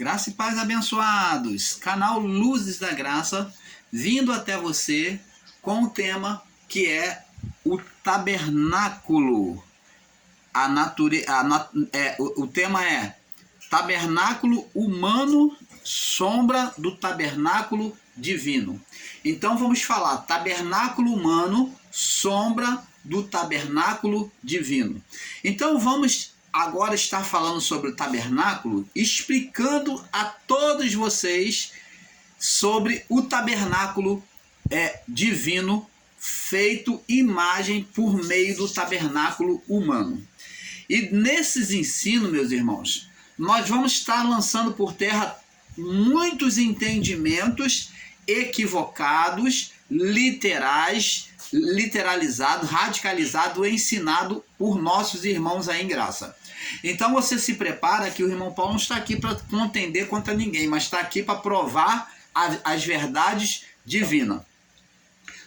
Graça e paz, abençoados. Canal Luzes da Graça, vindo até você com o tema que é o tabernáculo. O tema é tabernáculo humano, sombra do tabernáculo divino. Então vamos falar tabernáculo humano, sombra do tabernáculo divino. Então vamos agora estar falando sobre o tabernáculo, explicando a todos vocês sobre o tabernáculo divino, feito imagem por meio do tabernáculo humano. E nesses ensinos, meus irmãos, nós vamos estar lançando por terra muitos entendimentos equivocados, literalizados, radicalizados, ensinados por nossos irmãos aí em graça. Então você se prepara que o irmão Paulo não está aqui para contender contra ninguém, mas está aqui para provar as verdades divinas.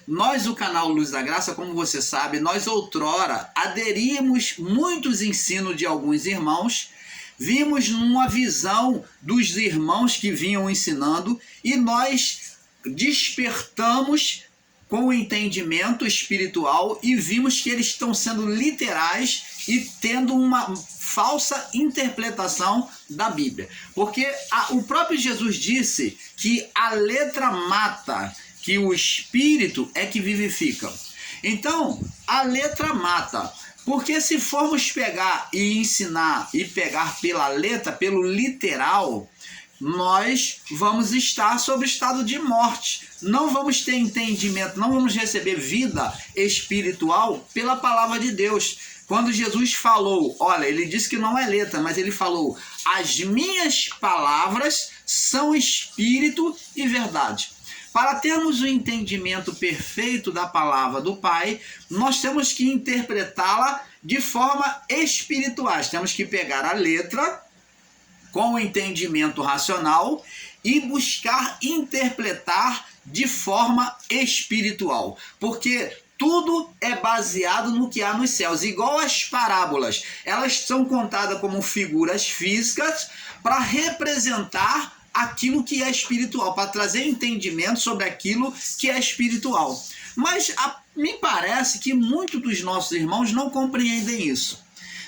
Nós, o canal Luz da Graça, como você sabe, nós outrora aderimos muitos ensinos de alguns irmãos, vimos numa visão dos irmãos que vinham ensinando e nós despertamos com o entendimento espiritual e vimos que eles estão sendo literais e tendo uma falsa interpretação da Bíblia. Porque o próprio Jesus disse que a letra mata, que o Espírito é que vivifica. Então, a letra mata. Porque se formos pegar e ensinar e pegar pela letra, pelo literal, nós vamos estar sob estado de morte. Não vamos ter entendimento, não vamos receber vida espiritual pela palavra de Deus. Quando Jesus falou, olha, ele disse que não é letra, mas ele falou, as minhas palavras são espírito e verdade. Para termos o entendimento perfeito da palavra do Pai, nós temos que interpretá-la de forma espiritual. Temos que pegar a letra com o entendimento racional e buscar interpretar de forma espiritual. Porque tudo é baseado no que há nos céus. Igual as parábolas, elas são contadas como figuras físicas para representar aquilo que é espiritual, para trazer entendimento sobre aquilo que é espiritual. Mas me parece que muitos dos nossos irmãos não compreendem isso.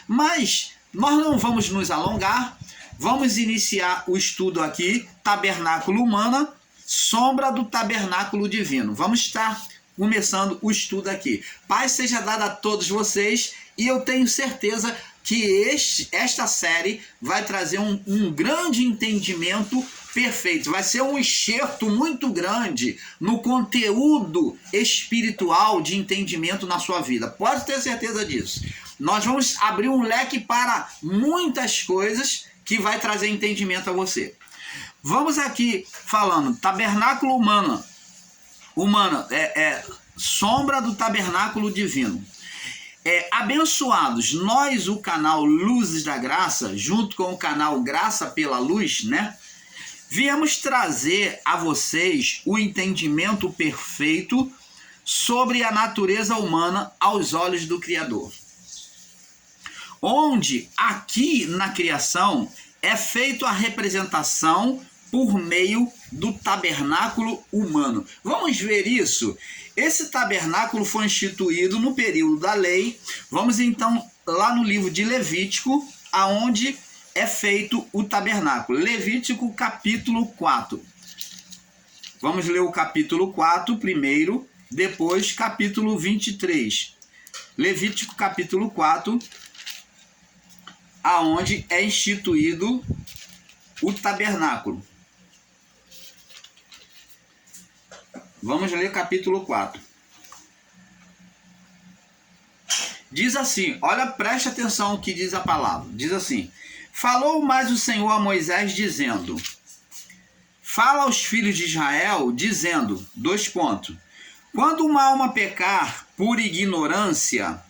Mas nós não vamos nos alongar, vamos iniciar o estudo aqui, tabernáculo humano, sombra do tabernáculo divino. Vamos estar começando o estudo aqui. Paz seja dada a todos vocês e eu tenho certeza que esta série vai trazer um grande entendimento perfeito. Vai ser um enxerto muito grande no conteúdo espiritual de entendimento na sua vida. Pode ter certeza disso. Nós vamos abrir um leque para muitas coisas que vai trazer entendimento a você. Vamos aqui falando, tabernáculo humano. Sombra do tabernáculo divino. Abençoados, nós, o canal Luzes da Graça, junto com o canal Graça pela Luz, viemos trazer a vocês o entendimento perfeito sobre a natureza humana aos olhos do Criador. Onde aqui na criação é feita a representação por meio do tabernáculo humano. Vamos ver isso? Esse tabernáculo foi instituído no período da lei. Vamos então lá no livro de Levítico, aonde é feito o tabernáculo. Levítico capítulo 4. Vamos ler o capítulo 4 primeiro, depois capítulo 23. Levítico capítulo 4, aonde é instituído o tabernáculo. Vamos ler capítulo 4. Diz assim, olha, preste atenção ao que diz a palavra. Diz assim, falou mais o Senhor a Moisés dizendo, fala aos filhos de Israel dizendo, quando uma alma pecar por ignorância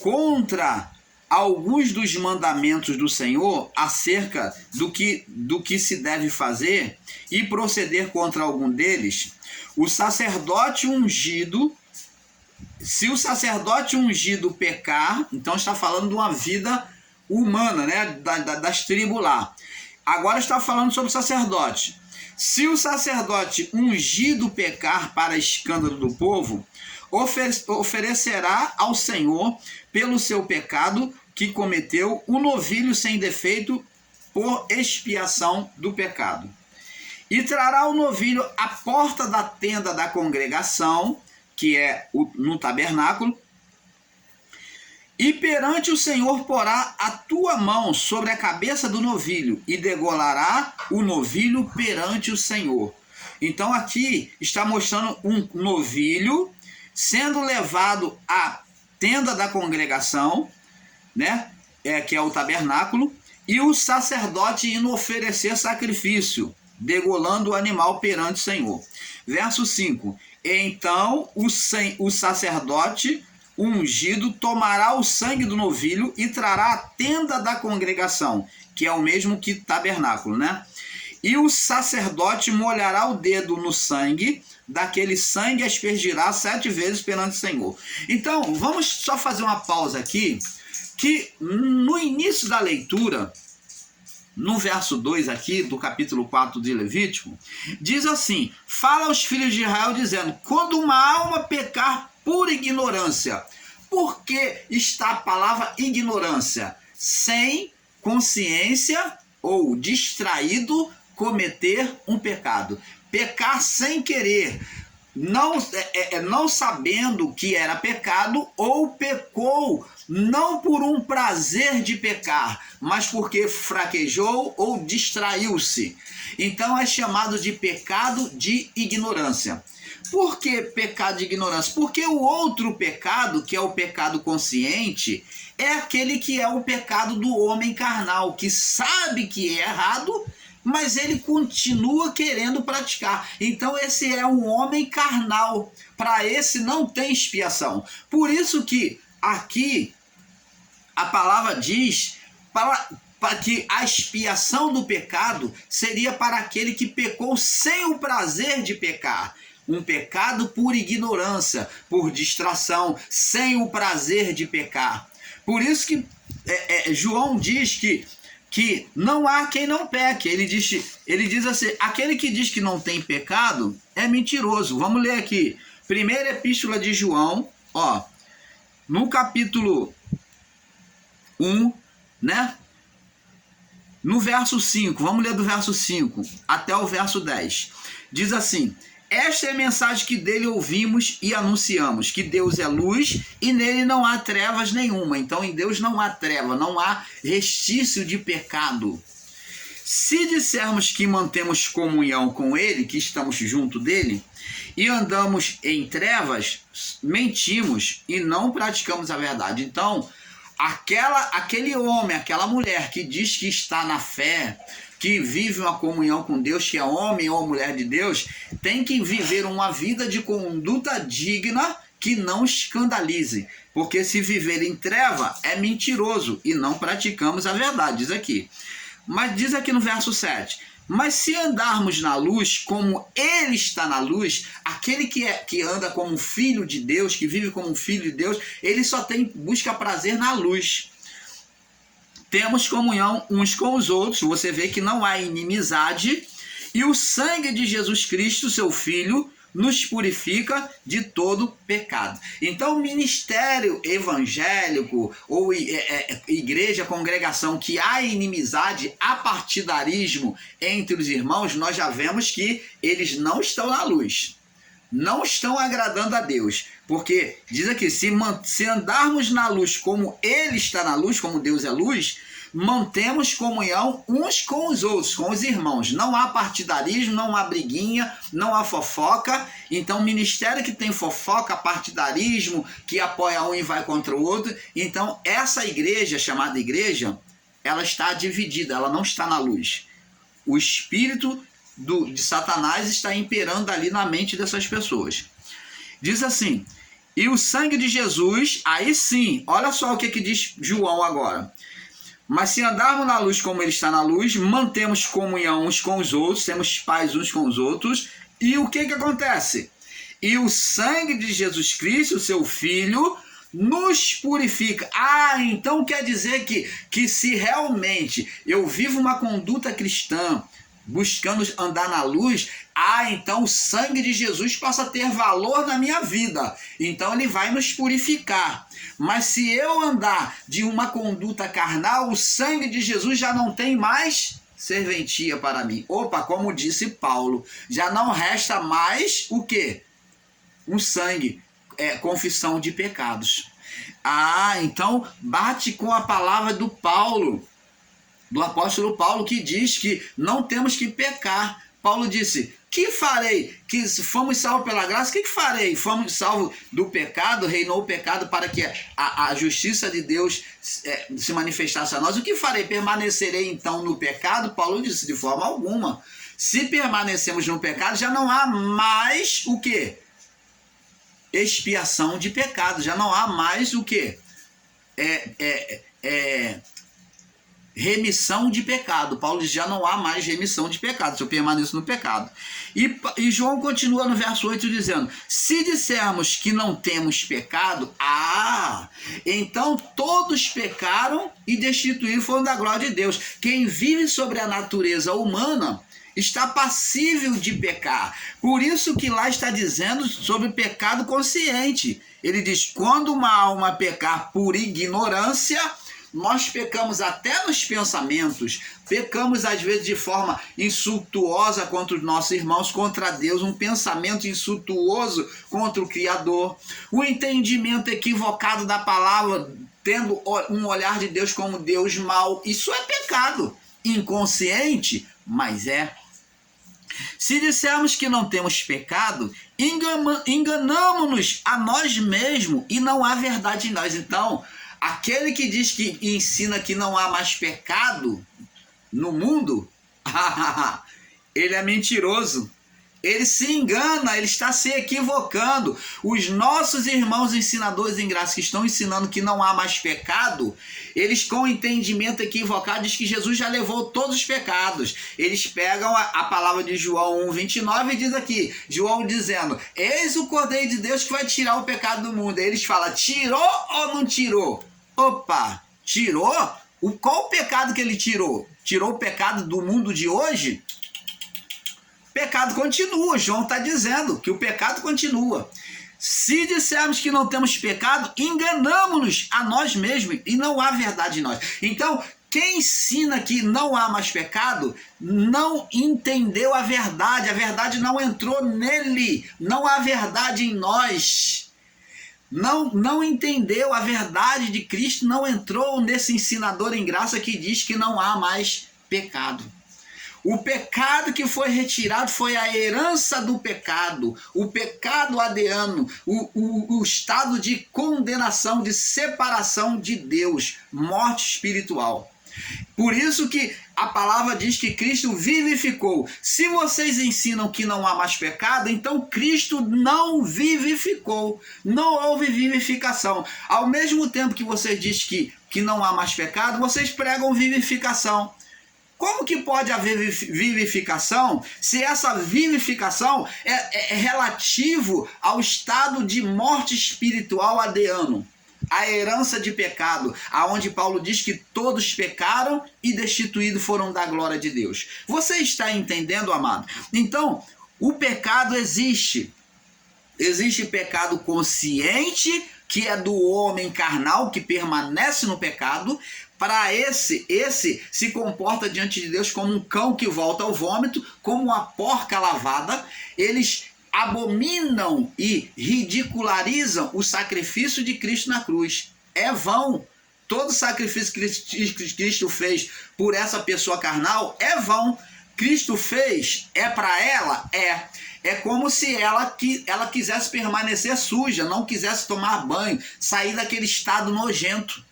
contra alguns dos mandamentos do Senhor acerca do que se deve fazer e proceder contra algum deles, o sacerdote ungido, se o sacerdote ungido pecar, então está falando de uma vida humana, das tribos lá, agora está falando sobre o sacerdote. Se o sacerdote ungido pecar para escândalo do povo, oferecerá ao Senhor, pelo seu pecado que cometeu, o novilho sem defeito por expiação do pecado. E trará o novilho à porta da tenda da congregação, que é no tabernáculo, e perante o Senhor porá a tua mão sobre a cabeça do novilho, e degolará o novilho perante o Senhor. Então aqui está mostrando um novilho sendo levado à tenda da congregação, né? Que é o tabernáculo, e o sacerdote indo oferecer sacrifício, degolando o animal perante o Senhor. Verso 5. Então o sacerdote ungido tomará o sangue do novilho e trará a tenda da congregação, que é o mesmo que tabernáculo, né? E o sacerdote molhará o dedo no sangue, daquele sangue aspergirá 7 vezes perante o Senhor. Então, vamos só fazer uma pausa aqui, que no início da leitura, no verso 2 aqui, do capítulo 4 de Levítico, diz assim: fala aos filhos de Israel dizendo, quando uma alma pecar por ignorância. Por que está a palavra ignorância? Sem consciência ou distraído cometer um pecado. Pecar sem querer, não sabendo que era pecado, ou pecou não por um prazer de pecar, mas porque fraquejou ou distraiu-se. Então é chamado de pecado de ignorância. Por que pecado de ignorância? Porque o outro pecado, que é o pecado consciente, é aquele que é o pecado do homem carnal, que sabe que é errado, mas ele continua querendo praticar. Então esse é um homem carnal. Para esse não tem expiação. Por isso que aqui a palavra diz para que a expiação do pecado seria para aquele que pecou sem o prazer de pecar. Um pecado por ignorância, por distração, sem o prazer de pecar. Por isso que João diz que não há quem não peque. Ele diz assim, aquele que diz que não tem pecado é mentiroso. Vamos ler aqui. Primeira epístola de João, no capítulo 1, né? No verso 5, vamos ler do verso 5 até o verso 10. Diz assim: esta é a mensagem que dele ouvimos e anunciamos, que Deus é luz e nele não há trevas nenhuma. Então em Deus não há treva, não há restício de pecado. Se dissermos que mantemos comunhão com ele, que estamos junto dele, e andamos em trevas, mentimos e não praticamos a verdade. Então, aquele homem, aquela mulher que diz que está na fé, que vive uma comunhão com Deus, que é homem ou mulher de Deus, tem que viver uma vida de conduta digna que não escandalize. Porque se viver em treva é mentiroso e não praticamos a verdade, diz aqui. Mas diz aqui no verso 7, mas se andarmos na luz como ele está na luz, aquele que anda como filho de Deus, que vive como filho de Deus, ele só busca prazer na luz. Temos comunhão uns com os outros, você vê que não há inimizade, e o sangue de Jesus Cristo, seu Filho, nos purifica de todo pecado. Então, o ministério evangélico ou igreja, congregação, que há inimizade, há partidarismo entre os irmãos, nós já vemos que eles não estão na luz. Não estão agradando a Deus, porque diz aqui, se andarmos na luz como ele está na luz, como Deus é luz, mantemos comunhão uns com os outros, com os irmãos. Não há partidarismo, não há briguinha, não há fofoca. Então, ministério que tem fofoca, partidarismo, que apoia um e vai contra o outro. Então, essa igreja, chamada igreja, ela está dividida, ela não está na luz. O espírito de Satanás está imperando ali na mente dessas pessoas. Diz assim, e o sangue de Jesus, aí sim, olha só o que diz João agora. Mas se andarmos na luz como ele está na luz, mantemos comunhão uns com os outros, temos paz uns com os outros, e o que acontece? E o sangue de Jesus Cristo, seu Filho, nos purifica. Então quer dizer que se realmente eu vivo uma conduta cristã, buscando andar na luz, então o sangue de Jesus passa a ter valor na minha vida. Então ele vai nos purificar. Mas se eu andar de uma conduta carnal, o sangue de Jesus já não tem mais serventia para mim. Opa, como disse Paulo, já não resta mais o quê? Um sangue, confissão de pecados. Então bate com a palavra do Paulo, do apóstolo Paulo, que diz que não temos que pecar. Paulo disse: que farei? Que fomos salvos pela graça, que farei? Fomos salvos do pecado, reinou o pecado para que a justiça de Deus se manifestasse a nós. O que farei? Permanecerei então no pecado? Paulo disse: de forma alguma. Se permanecemos no pecado, já não há mais o quê? Expiação de pecado. Já não há mais o quê? Remissão de pecado. Paulo diz: já não há mais remissão de pecado se eu permaneço no pecado. E João continua no verso 8 dizendo: se dissermos que não temos pecado, então todos pecaram e destituídos foram da glória de Deus. Quem vive sobre a natureza humana está passível de pecar. Por isso que lá está dizendo sobre pecado consciente. Ele diz: quando uma alma pecar por ignorância, nós pecamos até nos pensamentos, pecamos às vezes de forma insultuosa contra os nossos irmãos, contra Deus, um pensamento insultuoso contra o Criador, o entendimento equivocado da palavra, tendo um olhar de Deus como Deus mau. Isso é pecado, inconsciente, mas é. Se dissermos que não temos pecado, enganamos-nos a nós mesmos e não há verdade em nós. Então, aquele que diz que ensina que não há mais pecado no mundo, ele é mentiroso. Ele se engana, ele está se equivocando. Os nossos irmãos ensinadores em graça que estão ensinando que não há mais pecado, eles com entendimento equivocado dizem que Jesus já levou todos os pecados. Eles pegam a palavra de João 1,29 e diz aqui, João dizendo: eis o Cordeiro de Deus que vai tirar o pecado do mundo. Eles falam: tirou ou não tirou? Opa, tirou? Qual o pecado que ele tirou? Tirou o pecado do mundo de hoje? Pecado continua. João está dizendo que o pecado continua. Se dissermos que não temos pecado, enganamos-nos a nós mesmos e não há verdade em nós. Então, quem ensina que não há mais pecado não entendeu a verdade não entrou nele, não há verdade em nós. Não entendeu a verdade de Cristo, não entrou nesse ensinador em graça que diz que não há mais pecado. O pecado que foi retirado foi a herança do pecado, o pecado adriano, o estado de condenação, de separação de Deus, morte espiritual. Por isso que a palavra diz que Cristo vivificou. Se vocês ensinam que não há mais pecado, então Cristo não vivificou. Não houve vivificação. Ao mesmo tempo que vocês dizem que não há mais pecado, vocês pregam vivificação. Como que pode haver vivificação se essa vivificação é relativo ao estado de morte espiritual adriano? A herança de pecado, aonde Paulo diz que todos pecaram e destituídos foram da glória de Deus. Você está entendendo, amado? Então, o pecado existe. Existe pecado consciente, que é do homem carnal, que permanece no pecado. Para esse se comporta diante de Deus como um cão que volta ao vômito, como uma porca lavada. Eles abominam e ridicularizam o sacrifício de Cristo na cruz. É vão. Todo sacrifício que Cristo fez por essa pessoa carnal é vão. Cristo fez, é para ela? É como se ela quisesse permanecer suja, não quisesse tomar banho, sair daquele estado nojento,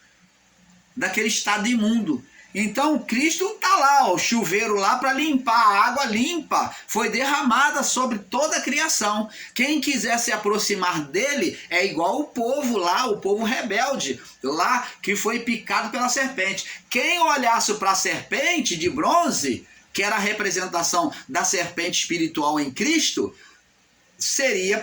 daquele estado imundo. Então Cristo está lá, o chuveiro lá para limpar, a água limpa foi derramada sobre toda a criação. Quem quiser se aproximar dele é igual o povo lá, o povo rebelde lá que foi picado pela serpente. Quem olhasse para a serpente de bronze, que era a representação da serpente espiritual em Cristo, seria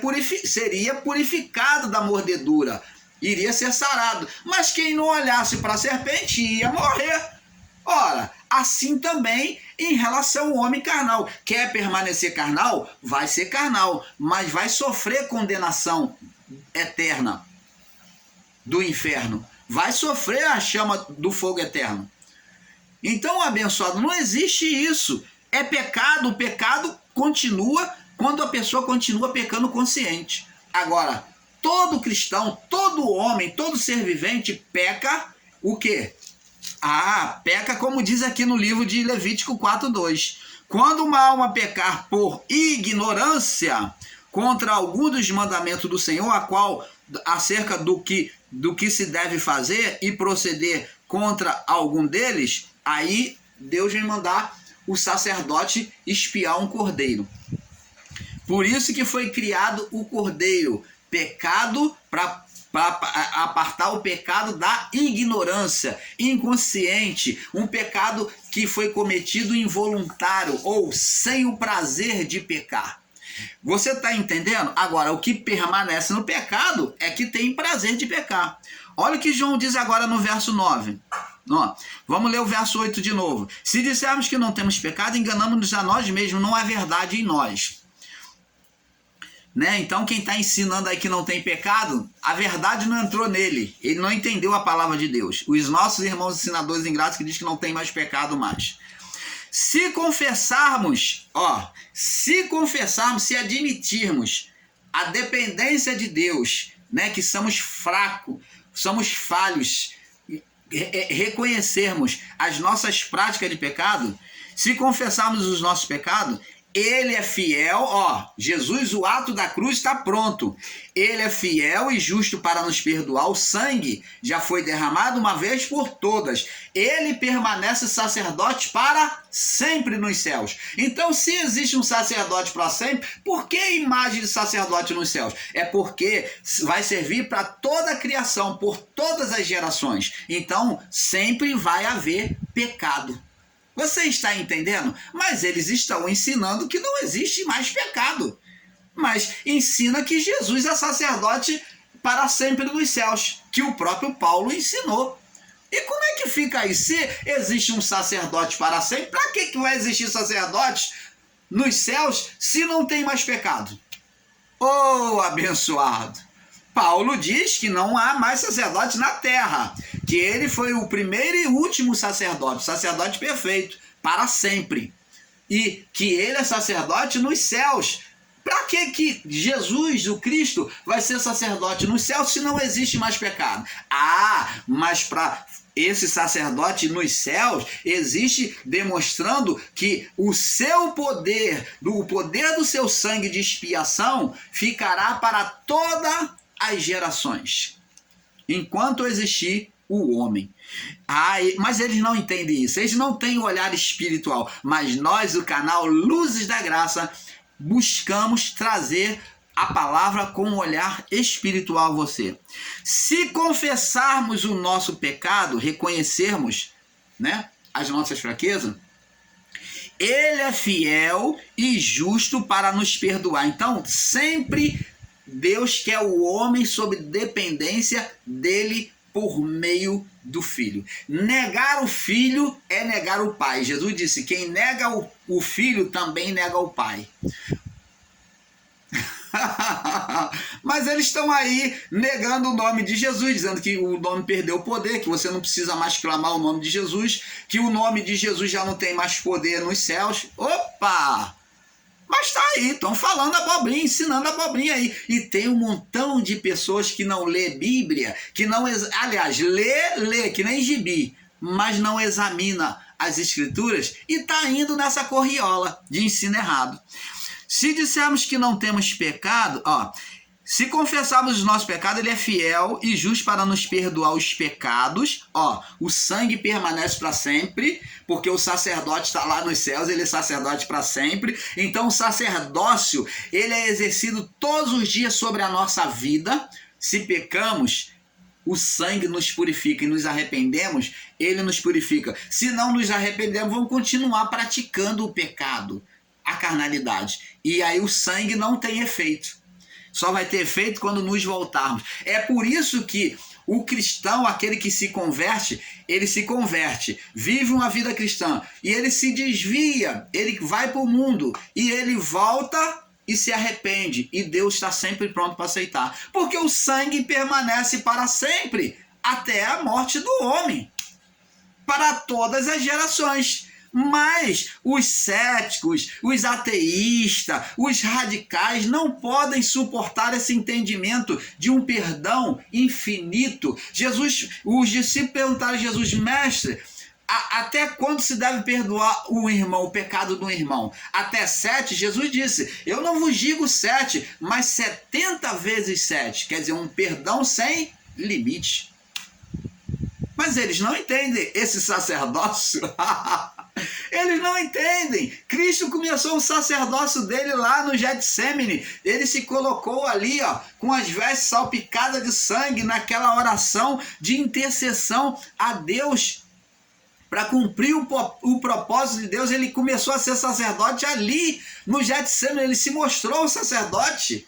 purificado da mordedura. iria ser sarado. Mas quem não olhasse para a serpente ia morrer. Ora, assim também em relação ao homem carnal. Quer permanecer carnal? Vai ser carnal, mas vai sofrer condenação eterna do inferno. Vai sofrer a chama do fogo eterno. Então, abençoado, não existe isso. É pecado, o pecado continua quando a pessoa continua pecando consciente. Agora, todo cristão, todo homem, todo ser vivente peca o quê? Peca como diz aqui no livro de Levítico 4:2. Quando uma alma pecar por ignorância contra algum dos mandamentos do Senhor, a qual acerca do que se deve fazer e proceder contra algum deles, aí Deus vai mandar o sacerdote espiar um cordeiro. Por isso que foi criado o cordeiro, pecado para apartar o pecado da ignorância, inconsciente, um pecado que foi cometido involuntário ou sem o prazer de pecar. Você está entendendo? Agora, o que permanece no pecado é que tem prazer de pecar. Olha o que João diz agora no verso 9. Vamos ler o verso 8 de novo. Se dissermos que não temos pecado, enganamos-nos a nós mesmos, não há verdade em nós. Né? Então quem está ensinando aí que não tem pecado, a verdade não entrou nele, ele não entendeu a palavra de Deus. Os nossos irmãos ensinadores ingratos que dizem que não tem mais pecado mais. Se confessarmos, se admitirmos a dependência de Deus, né, que somos fracos, somos falhos, reconhecermos as nossas práticas de pecado, se confessarmos os nossos pecados, Ele é fiel, Jesus, o ato da cruz está pronto. Ele é fiel e justo para nos perdoar. O sangue já foi derramado uma vez por todas. Ele permanece sacerdote para sempre nos céus. Então, se existe um sacerdote para sempre, por que a imagem de sacerdote nos céus? É porque vai servir para toda a criação, por todas as gerações. Então, sempre vai haver pecado. Você está entendendo? Mas eles estão ensinando que não existe mais pecado. Mas ensina que Jesus é sacerdote para sempre nos céus, que o próprio Paulo ensinou. E como é que fica aí? Se existe um sacerdote para sempre, para que vai existir sacerdote nos céus se não tem mais pecado? Oh, abençoado! Paulo diz que não há mais sacerdote na terra, que ele foi o primeiro e último sacerdote perfeito, para sempre. E que ele é sacerdote nos céus. Para que Jesus, o Cristo, vai ser sacerdote nos céus se não existe mais pecado? Mas para esse sacerdote nos céus existe demonstrando que o seu poder, o poder do seu sangue de expiação ficará para toda as gerações, enquanto existir o homem. Mas eles não entendem isso, eles não têm o olhar espiritual. Mas nós, o canal Luzes da Graça, buscamos trazer a palavra com um olhar espiritual a você. Se confessarmos o nosso pecado, reconhecermos, né, as nossas fraquezas, Ele é fiel e justo para nos perdoar. Então, sempre Deus quer o homem sob dependência dele por meio do Filho. Negar o Filho é negar o Pai. Jesus disse, quem nega o Filho também nega o Pai. Mas eles estão aí negando o nome de Jesus, dizendo que o nome perdeu o poder, que você não precisa mais clamar o nome de Jesus, que o nome de Jesus já não tem mais poder nos céus. Opa! Mas tá aí, estão falando abobrinha, ensinando abobrinha aí. E tem um montão de pessoas que não lê Bíblia, que não, aliás, lê, que nem gibi, mas não examina as Escrituras e tá indo nessa corriola de ensino errado. Se dissermos que não temos pecado, se confessarmos os nossos pecados, Ele é fiel e justo para nos perdoar os pecados. O sangue permanece para sempre, porque o sacerdote está lá nos céus, ele é sacerdote para sempre. Então o sacerdócio, ele é exercido todos os dias sobre a nossa vida. Se pecamos, o sangue nos purifica e nos arrependemos, ele nos purifica. Se não nos arrependemos, vamos continuar praticando o pecado, a carnalidade. E aí o sangue não tem efeito. Só vai ter efeito quando nos voltarmos. É por isso que o cristão, aquele que se converte, vive uma vida cristã e ele se desvia, ele vai para o mundo e ele volta e se arrepende. E Deus está sempre pronto para aceitar. Porque o sangue permanece para sempre, até a morte do homem, para todas as gerações. Mas os céticos, os ateístas, os radicais não podem suportar esse entendimento de um perdão infinito. Os discípulos perguntaram a Jesus: mestre, até quando se deve perdoar o pecado do irmão? Até 7? Jesus disse: eu não vos digo 7, mas 70 vezes 7. Quer dizer, um perdão sem limite. Mas eles não entendem esse sacerdócio. Eles não entendem. Cristo começou o sacerdócio dele lá no Getsêmani. Ele se colocou ali, ó, com as vestes salpicadas de sangue, naquela oração de intercessão a Deus, para cumprir o propósito de Deus. Ele começou a ser sacerdote ali no Getsêmani. Ele se mostrou o sacerdote.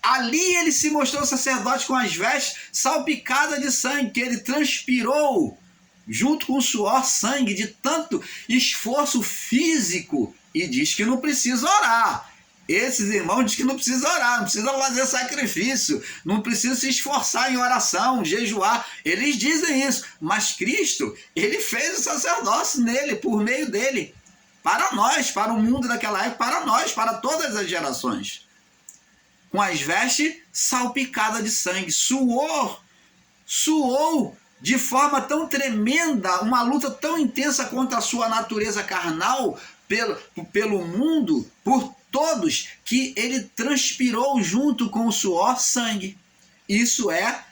Ali ele se mostrou sacerdote com as vestes salpicadas de sangue, que ele transpirou junto com o suor, sangue, de tanto esforço físico. E diz que não precisa orar. Esses irmãos dizem que não precisa orar, não precisa fazer sacrifício, não precisa se esforçar em oração, jejuar. Eles dizem isso. Mas Cristo, ele fez o sacerdócio nele, por meio dele, para nós, para o mundo daquela época, para nós, para todas as gerações. Com as vestes salpicadas de sangue, suou de forma tão tremenda, uma luta tão intensa contra a sua natureza carnal, pelo mundo, por todos, que ele transpirou junto com o suor sangue. Isso é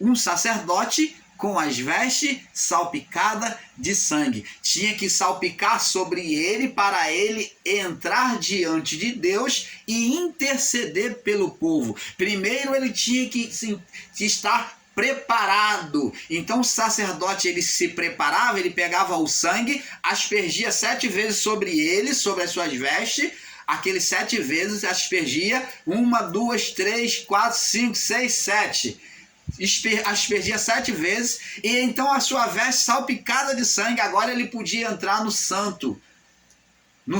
um sacerdote com as vestes salpicadas de sangue. Tinha que salpicar sobre ele para ele entrar diante de Deus e interceder pelo povo. Primeiro ele tinha que estar preparado. Então o sacerdote, ele se preparava, ele pegava o sangue, aspergia 7 vezes sobre ele, sobre as suas vestes. Aqueles 7 vezes aspergia, 1, 2, 3, 4, 5, 6, 7. Aspergia 7 vezes, e então a sua veste salpicada de sangue, agora ele podia entrar no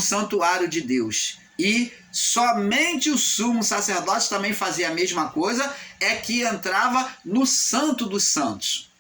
santuário de Deus. E somente o sumo sacerdote também fazia a mesma coisa, é que entrava no santo dos santos.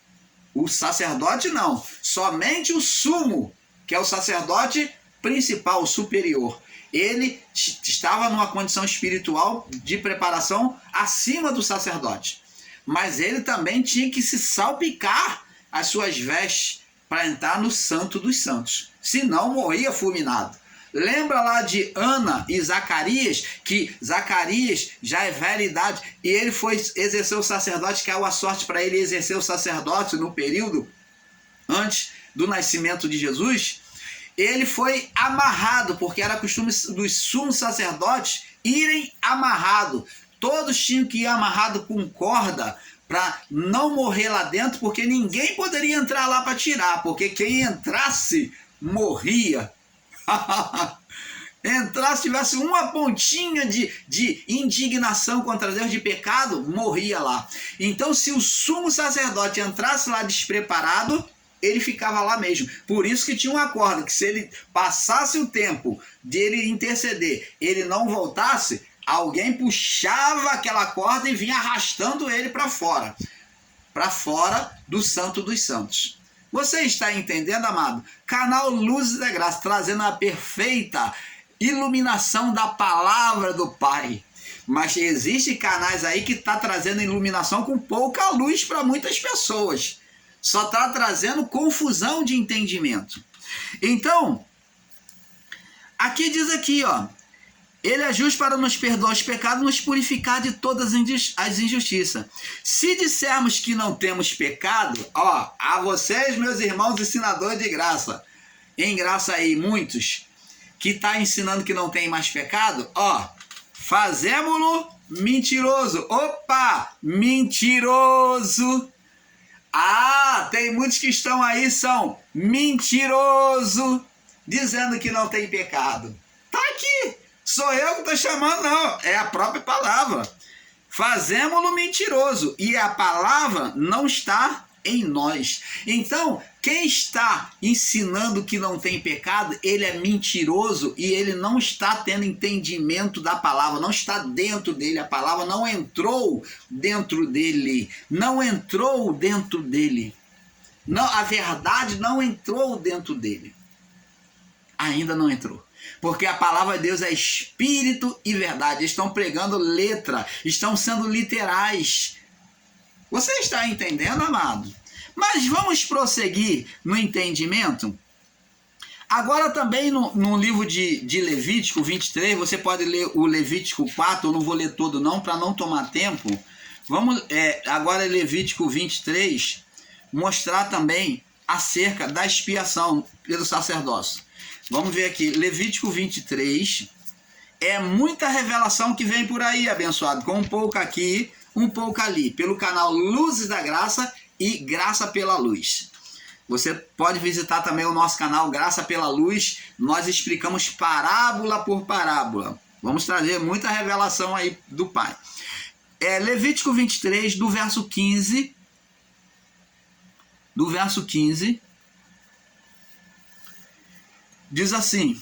O sacerdote não, somente o sumo, que é o sacerdote principal, superior. Ele estava numa condição espiritual de preparação acima do sacerdote. Mas ele também tinha que se salpicar as suas vestes para entrar no santo dos santos. Senão morria fulminado. Lembra lá de Ana e Zacarias, que Zacarias já é velha idade e ele foi exercer o sacerdote, caiu a sorte para ele exercer o sacerdócio no período antes do nascimento de Jesus. Ele foi amarrado, porque era costume dos sumos sacerdotes irem amarrado. Todos tinham que ir amarrado com corda para não morrer lá dentro, porque ninguém poderia entrar lá para tirar, porque quem entrasse morria. Entrasse, tivesse uma pontinha de indignação contra Deus, de pecado, morria lá. Então, se o sumo sacerdote entrasse lá despreparado, ele ficava lá mesmo. Por isso que tinha uma corda, que se ele passasse o tempo dele interceder, ele não voltasse, alguém puxava aquela corda e vinha arrastando ele para fora do Santo dos Santos. Você está entendendo, amado? Canal Luzes da Graça, trazendo a perfeita iluminação da palavra do Pai. Mas existem canais aí que estão trazendo iluminação com pouca luz para muitas pessoas. Só está trazendo confusão de entendimento. Então, aqui diz aqui, ó. Ele é justo para nos perdoar os pecados e nos purificar de todas as injustiças. Se dissermos que não temos pecado, ó, a vocês, meus irmãos ensinadores de graça, em graça aí, muitos, que está ensinando que não tem mais pecado, ó, fazemos-lo mentiroso. Opa, mentiroso. Ah, tem muitos que estão aí, são mentiroso, dizendo que não tem pecado. Tá aqui. Sou eu que estou chamando, não. É a própria palavra. fazemos-lo mentiroso, e a palavra não está em nós. Então, quem está ensinando que não tem pecado, ele é mentiroso e ele não está tendo entendimento da palavra, não está dentro dele, a palavra não entrou dentro dele, não entrou dentro dele. Não, a verdade não entrou dentro dele. Ainda não entrou. Porque a palavra de Deus é espírito e verdade. Eles estão pregando letra, estão sendo literais. Você está entendendo, amado? Mas vamos prosseguir no entendimento. Agora também no livro de Levítico 23, você pode ler o Levítico 4, eu não vou ler todo não, para não tomar tempo. Vamos agora Levítico 23, mostrar também acerca da expiação pelo sacerdócio. Vamos ver aqui, Levítico 23, é muita revelação que vem por aí, abençoado, com um pouco aqui, um pouco ali, pelo canal Luzes da Graça e Graça pela Luz. Você pode visitar também o nosso canal Graça pela Luz, nós explicamos parábola por parábola. Vamos trazer muita revelação aí do Pai. Levítico 23, do verso 15, diz assim: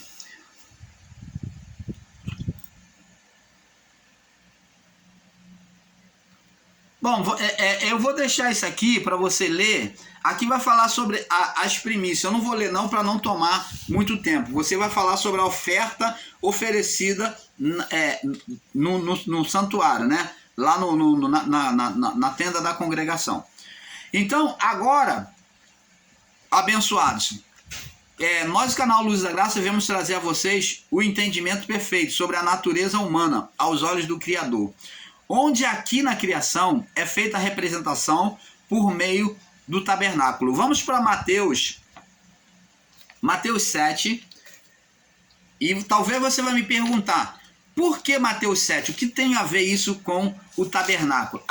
bom, eu vou deixar isso aqui para você ler. Aqui vai falar sobre as primícias. Eu não vou ler não para não tomar muito tempo. Você vai falar sobre a oferta oferecida no santuário, né? Lá na tenda da congregação. Então, agora, abençoados, nós, canal Luz da Graça, devemos trazer a vocês o entendimento perfeito sobre a natureza humana aos olhos do Criador, onde aqui na criação é feita a representação por meio do tabernáculo. Vamos para Mateus 7, e talvez você vai me perguntar, por que Mateus 7? O que tem a ver isso com o tabernáculo?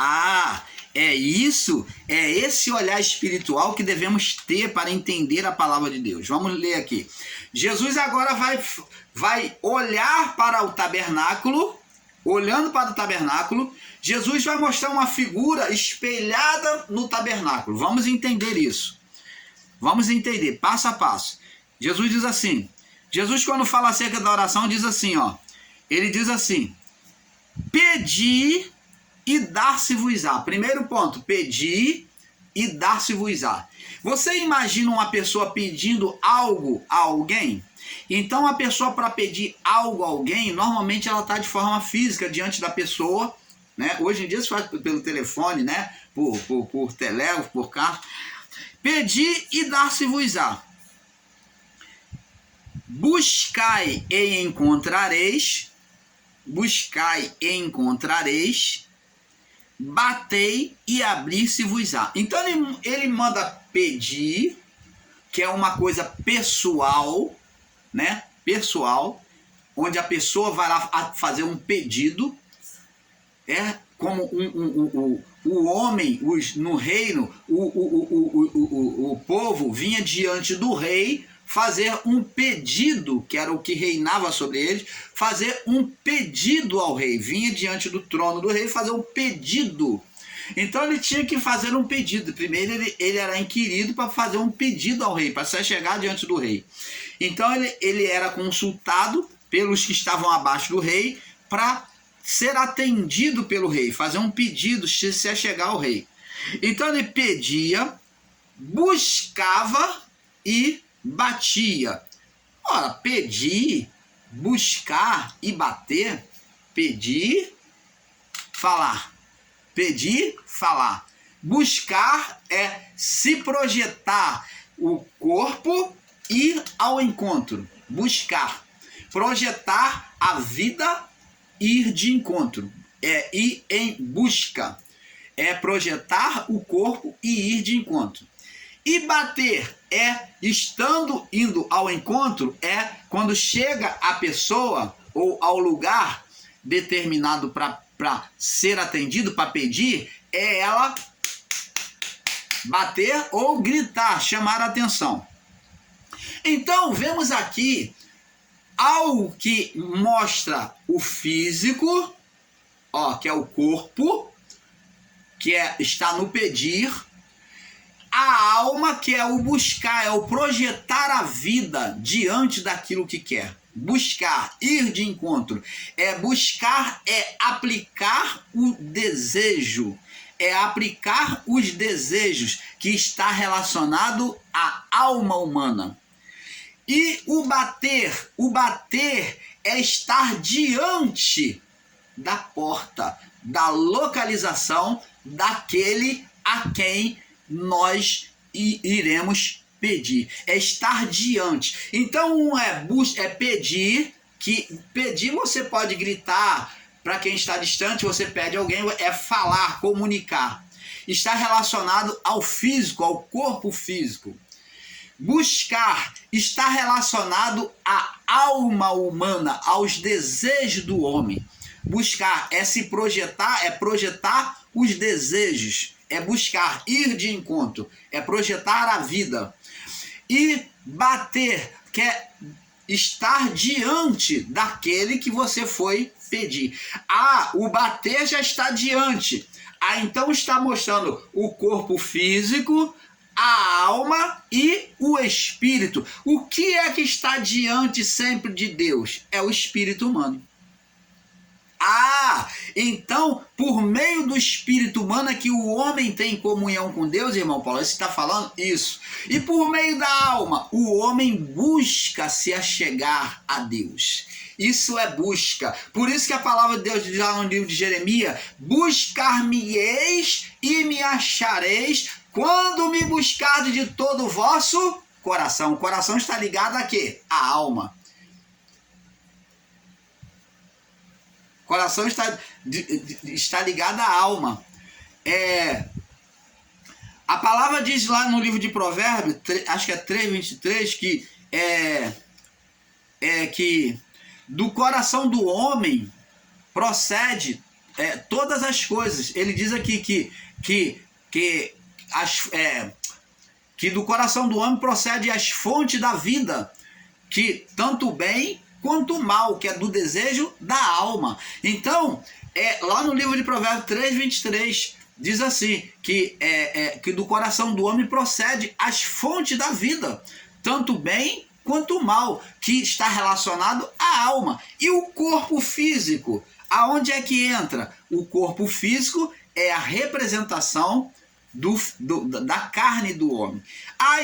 É esse olhar espiritual que devemos ter para entender a palavra de Deus. Vamos ler aqui. Jesus agora vai olhar para o tabernáculo. Olhando para o tabernáculo, Jesus vai mostrar uma figura espelhada no tabernáculo. Vamos entender isso. Vamos entender, passo a passo. Jesus diz assim, Jesus, quando fala acerca da oração, diz assim, ele diz assim: pedi e dar-se-vos-á. Primeiro ponto, pedir e dar-se-vos-á. Você imagina uma pessoa pedindo algo a alguém? Então a pessoa, para pedir algo a alguém, normalmente ela está de forma física diante da pessoa, né? Hoje em dia se faz pelo telefone, né? Por telégrafo, por carta. Pedir e dar-se-vos-á. Buscai e encontrareis. Buscai e encontrareis. Batei e abrir-se-vos-á. Então ele manda pedir, que é uma coisa pessoal, né? Pessoal, onde a pessoa vai lá fazer um pedido. É como o homem, no reino, o povo vinha diante do rei fazer um pedido, que era o que reinava sobre eles, fazer um pedido ao rei. Vinha diante do trono do rei fazer um pedido. Então ele tinha que fazer um pedido. Primeiro ele era inquirido para fazer um pedido ao rei, para se chegar diante do rei. Então ele era consultado pelos que estavam abaixo do rei para ser atendido pelo rei, fazer um pedido, se chegar ao rei. Então ele pedia, buscava e batia. Ora, pedir, buscar e bater, pedir, falar. Pedir, falar. Buscar é se projetar o corpo, ir ao encontro. Buscar. Projetar a vida, ir de encontro. É ir em busca. É projetar o corpo e ir de encontro. E bater é indo ao encontro, é quando chega a pessoa ou ao lugar determinado para ser atendido, para pedir, é ela bater ou gritar, chamar a atenção. Então, vemos aqui algo que mostra o físico, que é o corpo, que está no pedir, a alma, que é o buscar, é o projetar a vida diante daquilo que quer. Buscar, ir de encontro. Buscar é aplicar o desejo. É aplicar os desejos que está relacionado à alma humana. E o bater é estar diante da porta, da localização daquele a quem nós iremos pedir. É estar diante. Então, é pedir, que pedir você pode gritar, para quem está distante, você pede a alguém, é falar, comunicar. Está relacionado ao físico, ao corpo físico. Buscar está relacionado à alma humana, aos desejos do homem. Buscar é se projetar, é projetar os desejos, é buscar, ir de encontro, é projetar a vida. E bater, que é estar diante daquele que você foi pedir. O bater já está diante. Então está mostrando o corpo físico, a alma e o espírito. O que é que está diante sempre de Deus? É o espírito humano. Então, por meio do espírito humano é que o homem tem comunhão com Deus, irmão Paulo. Você está falando isso. E por meio da alma, o homem busca se achegar a Deus. Isso é busca. Por isso que a palavra de Deus diz lá no livro de Jeremias: buscar-me-eis e me achareis quando me buscardes de todo o vosso coração. O coração está ligado a quê? A alma. O coração está ligado à alma. A palavra diz lá no livro de Provérbios, acho que é 3:23, que do coração do homem procede todas as coisas. Ele diz aqui que do coração do homem procede as fontes da vida, que tanto o bem quanto o mal, que é do desejo da alma. Então, lá no livro de Provérbios 3:23, diz assim, que do coração do homem procede as fontes da vida, tanto o bem quanto o mal, que está relacionado à alma. E o corpo físico, aonde é que entra? O corpo físico é a representação da carne do homem.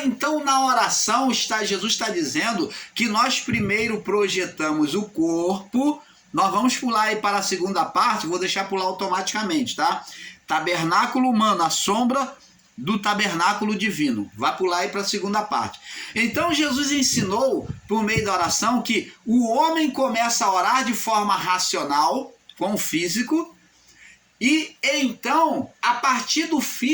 Então na oração Jesus está dizendo que nós primeiro projetamos o corpo. Nós vamos pular aí para a segunda parte, vou deixar pular automaticamente, tá? Tabernáculo humano, a sombra do tabernáculo divino. Vai pular aí para a segunda parte. Então Jesus ensinou, por meio da oração, que o homem começa a orar de forma racional, com o físico, e então, a partir do físico,